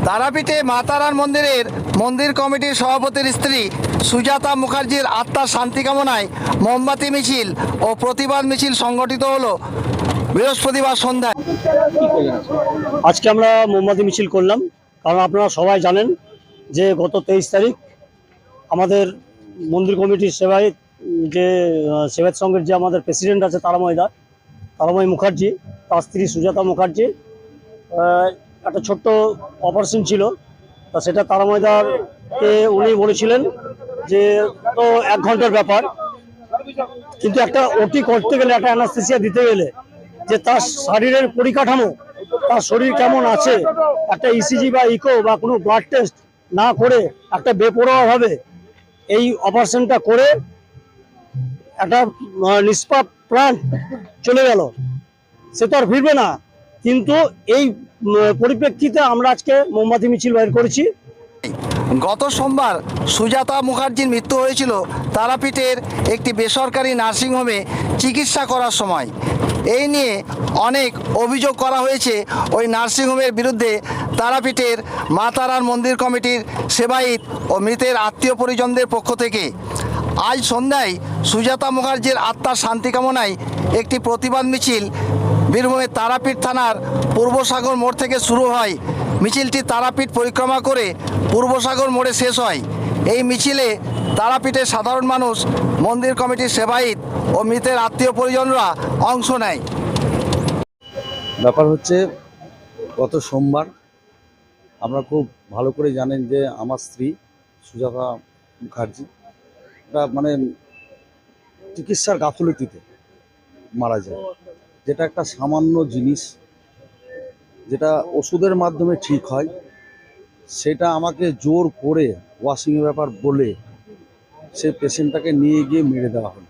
তারাপীঠে মা তারার মন্দিরের মন্দির কমিটির সভাপতির স্ত্রী সুজাতা মুখার্জির আত্মার শান্তি কামনায় মোমবাতি মিছিল ও প্রতিবাদ মিছিল সংগঠিত হলো বৃহস্পতিবার সন্ধ্যায়। আজকে আমরা মোমবাতি মিছিল করলাম, কারণ আপনারা সবাই জানেন যে গত 23 তারিখ আমাদের মন্দির কমিটির সেবায়ত যে সেবায়ত সংঘের যে আমাদের প্রেসিডেন্ট আছে তারাময় মুখার্জি, তার স্ত্রী সুজাতা মুখার্জি একটা ছোট্ট অপারেশন ছিল। তা সেটা তারাময়দারকে উনি বলেছিলেন যে তো 1 ঘন্টার ব্যাপার, কিন্তু একটা ওটি করতে গেলে, একটা অ্যানাস্থেসিয়া দিতে গেলে যে তার শরীরের পরিকাঠামো, তার শরীর কেমন আছে, একটা ইসিজি বা ইকো বা কোনো ব্লাড টেস্ট না করে একটা বেপরোয়াভাবে এই অপারেশনটা করে একটা নিষ্পাপ প্রাণ চলে গেল। সে তো আর ফিরবে না। কিন্তু এই পরিপ্রেক্ষিতে আমরা আজকে মোমবাতি মিছিল বের করেছি। গত সোমবার সুজাতা মুখার্জির মৃত্যু হয়েছিল তারাপীঠের একটি বেসরকারি নার্সিংহোমে চিকিৎসা করার সময়। এই নিয়ে অনেক অভিযোগ করা হয়েছে ওই নার্সিংহোমের বিরুদ্ধে তারাপীঠের মা তারার মন্দির কমিটির সেবায়িত ও মৃতের আত্মীয় পরিজনদের পক্ষ থেকে। আজ সন্ধ্যায় সুজাতা মুখার্জির আত্মার শান্তি কামনায় একটি প্রতিবাদ মিছিল বীরভূমের তারাপীঠ থানার পূর্বসাগর মোড় থেকে শুরু হয়। মিছিলটি তারাপীঠ পরিক্রমা করে পূর্বসাগর মোড়ে শেষ হয়। এই মিছিলে তারাপীঠের সাধারণ মানুষ, মন্দির কমিটির সেবায়িত ও মৃতের আত্মীয় পরিজনরা অংশ নেয়। ব্যাপার হচ্ছে, গত সোমবার আপনারা খুব ভালো করে জানেন যে আমার স্ত্রী সুজাতা মুখার্জি মানে চিকিৎসার গাফলতিতে মারা যায়। যেটা একটা সামান্য জিনিস, যেটা ওষুধের মাধ্যমে ঠিক হয়, সেটা আমাকে জোর করে ওয়াশিংয়ের ব্যাপার বলে সে পেশেন্টটাকে নিয়ে গিয়ে মেরে দেওয়া হলো।